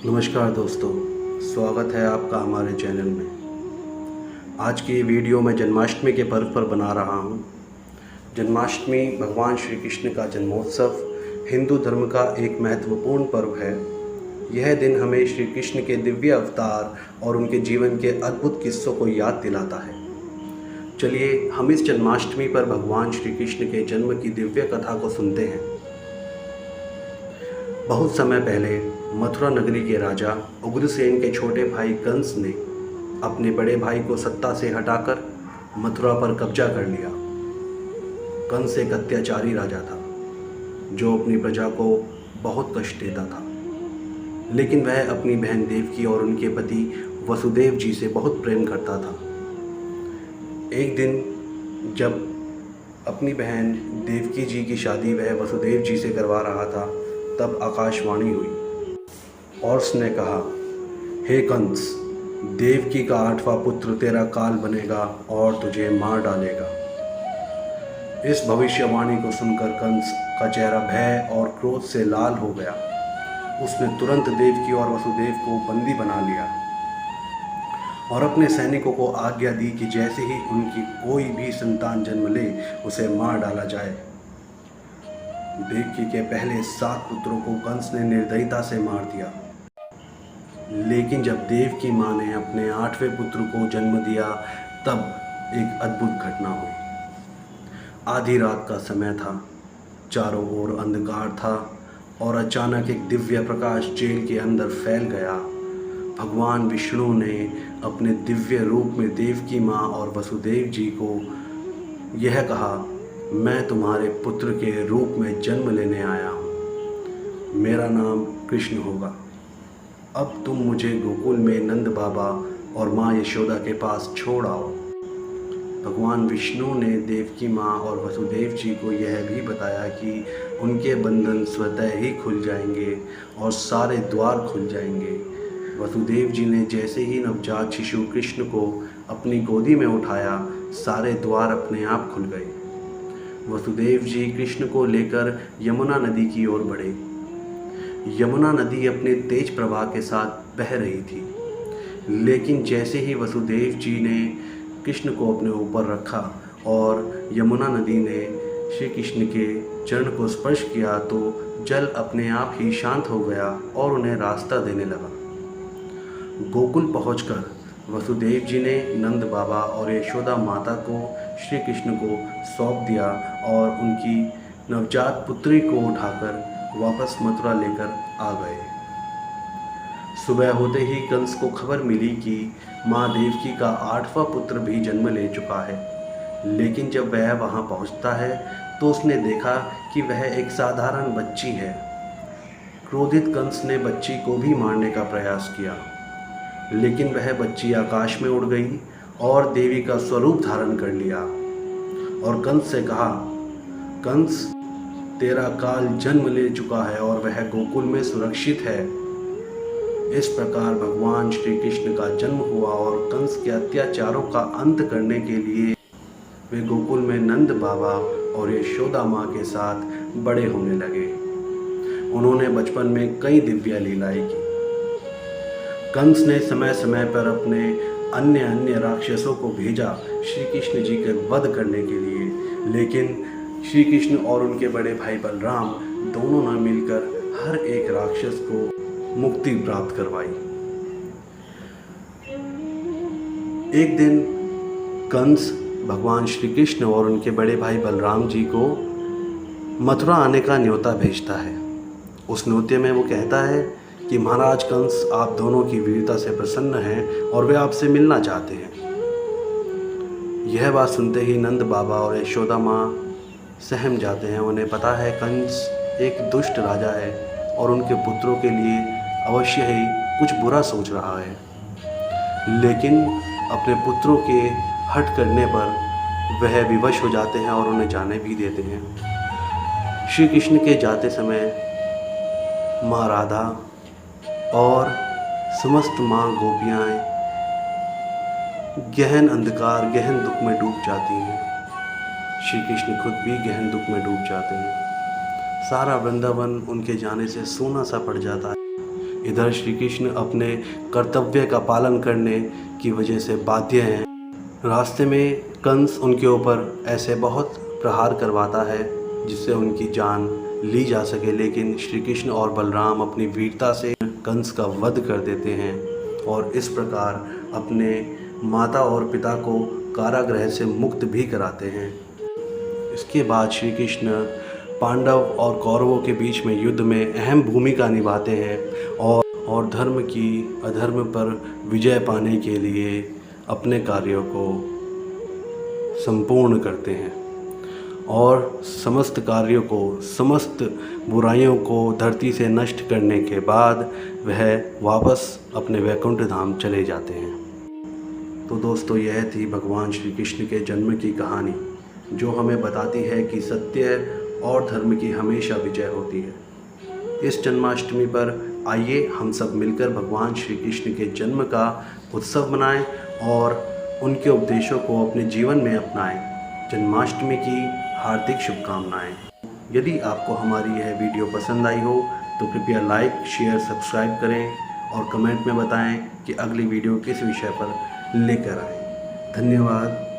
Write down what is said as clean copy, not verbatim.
नमस्कार दोस्तों, स्वागत है आपका हमारे चैनल में। आज की वीडियो मैं जन्माष्टमी के पर्व पर बना रहा हूँ। जन्माष्टमी भगवान श्री कृष्ण का जन्मोत्सव हिंदू धर्म का एक महत्वपूर्ण पर्व है। यह दिन हमें श्री कृष्ण के दिव्य अवतार और उनके जीवन के अद्भुत किस्सों को याद दिलाता है। चलिए हम इस जन्माष्टमी पर भगवान श्री कृष्ण के जन्म की दिव्य कथा को सुनते हैं। बहुत समय पहले मथुरा नगरी के राजा उग्रसेन के छोटे भाई कंस ने अपने बड़े भाई को सत्ता से हटाकर मथुरा पर कब्जा कर लिया। कंस एक अत्याचारी राजा था जो अपनी प्रजा को बहुत कष्ट देता था, लेकिन वह अपनी बहन देवकी और उनके पति वसुदेव जी से बहुत प्रेम करता था। एक दिन जब अपनी बहन देवकी जी की शादी वह वसुदेव जी से करवा रहा था, तब आकाशवाणी हुई और उसने कहा, हे कंस, देवकी का 8वां पुत्र तेरा काल बनेगा और तुझे मार डालेगा। इस भविष्यवाणी को सुनकर कंस का चेहरा भय और क्रोध से लाल हो गया। उसने तुरंत देवकी और वसुदेव को बंदी बना लिया और अपने सैनिकों को आज्ञा दी कि जैसे ही उनकी कोई भी संतान जन्म ले उसे मार डाला जाए। देवकी के पहले 7 पुत्रों को कंस ने निर्दयता से मार दिया, लेकिन जब देवकी माँ ने अपने 8वें पुत्र को जन्म दिया तब एक अद्भुत घटना हुई। आधी रात का समय था, चारों ओर अंधकार था और अचानक एक दिव्य प्रकाश जेल के अंदर फैल गया। भगवान विष्णु ने अपने दिव्य रूप में देवकी माँ और वसुदेव जी को यह कहा, मैं तुम्हारे पुत्र के रूप में जन्म लेने आया हूँ। मेरा नाम कृष्ण होगा। अब तुम मुझे गोकुल में नंद बाबा और माँ यशोदा के पास छोड़ आओ। भगवान विष्णु ने देवकी माँ और वसुदेव जी को यह भी बताया कि उनके बंधन स्वतः ही खुल जाएंगे और सारे द्वार खुल जाएंगे। वसुदेव जी ने जैसे ही नवजात शिशु कृष्ण को अपनी गोदी में उठाया, सारे द्वार अपने आप खुल गए। वसुदेव जी कृष्ण को लेकर यमुना नदी की ओर बढ़े। यमुना नदी अपने तेज प्रवाह के साथ बह रही थी, लेकिन जैसे ही वसुदेव जी ने कृष्ण को अपने ऊपर रखा और यमुना नदी ने श्री कृष्ण के चरण को स्पर्श किया तो जल अपने आप ही शांत हो गया और उन्हें रास्ता देने लगा। गोकुल पहुंचकर वसुदेव जी ने नंद बाबा और यशोदा माता को श्री कृष्ण को सौंप दिया और उनकी नवजात पुत्री को उठाकर वापस मथुरा लेकर आ गए। सुबह होते ही कंस को खबर मिली कि माँ देवकी का 8वां पुत्र भी जन्म ले चुका है, लेकिन जब वह वहाँ पहुँचता है तो उसने देखा कि वह एक साधारण बच्ची है। क्रोधित कंस ने बच्ची को भी मारने का प्रयास किया, लेकिन वह बच्ची आकाश में उड़ गई और देवी का स्वरूप धारण कर लिया और कंस से कहा, कंस, तेरा काल जन्म ले चुका है और वह गोकुल में सुरक्षित है। इस प्रकार भगवान श्री कृष्ण का जन्म हुआ और कंस के अत्याचारों का अंत करने के लिए वे गोकुल में नंद बाबा और यशोदा माँ के साथ बड़े होने लगे। उन्होंने बचपन में कई दिव्य लीलाएं की। कंस ने समय समय पर अपने अन्य राक्षसों को भेजा श्री कृष्ण जी के वध करने के लिए, लेकिन श्री कृष्ण और उनके बड़े भाई बलराम दोनों ने मिलकर हर एक राक्षस को मुक्ति प्राप्त करवाई। एक दिन कंस भगवान श्री कृष्ण और उनके बड़े भाई बलराम जी को मथुरा आने का न्योता भेजता है। उस न्योते में वो कहता है कि महाराज कंस आप दोनों की वीरता से प्रसन्न हैं और वे आपसे मिलना चाहते हैं। यह बात सुनते ही नंद बाबा और यशोदा माँ सहम जाते हैं। उन्हें पता है कंस एक दुष्ट राजा है और उनके पुत्रों के लिए अवश्य ही कुछ बुरा सोच रहा है, लेकिन अपने पुत्रों के हट करने पर वह विवश हो जाते हैं और उन्हें जाने भी देते हैं। श्री कृष्ण के जाते समय माँ राधा और समस्त माँ गोपियाँ गहन अंधकार गहन दुख में डूब जाती हैं। श्री कृष्ण खुद भी गहन दुख में डूब जाते हैं। सारा वृंदावन उनके जाने से सोना सा पड़ जाता है। इधर श्री कृष्ण अपने कर्तव्य का पालन करने की वजह से बाध्य हैं। रास्ते में कंस उनके ऊपर ऐसे बहुत प्रहार करवाता है जिससे उनकी जान ली जा सके, लेकिन श्री कृष्ण और बलराम अपनी वीरता से कंस का वध कर देते हैं और इस प्रकार अपने माता और पिता को कारागृह से मुक्त भी कराते हैं। इसके बाद श्री कृष्ण पांडव और कौरवों के बीच में युद्ध में अहम भूमिका निभाते हैं और धर्म की अधर्म पर विजय पाने के लिए अपने कार्यों को संपूर्ण करते हैं और समस्त कार्यों को, समस्त बुराइयों को धरती से नष्ट करने के बाद वह वापस अपने वैकुंठ धाम चले जाते हैं। तो दोस्तों, यह थी भगवान श्री कृष्ण के जन्म की कहानी, जो हमें बताती है कि सत्य और धर्म की हमेशा विजय होती है। इस जन्माष्टमी पर आइए हम सब मिलकर भगवान श्री कृष्ण के जन्म का उत्सव मनाएं और उनके उपदेशों को अपने जीवन में अपनाएं। जन्माष्टमी की हार्दिक शुभकामनाएं। यदि आपको हमारी यह वीडियो पसंद आई हो तो कृपया लाइक, शेयर, सब्सक्राइब करें और कमेंट में बताएं कि अगली वीडियो किस विषय पर लेकर आए। धन्यवाद।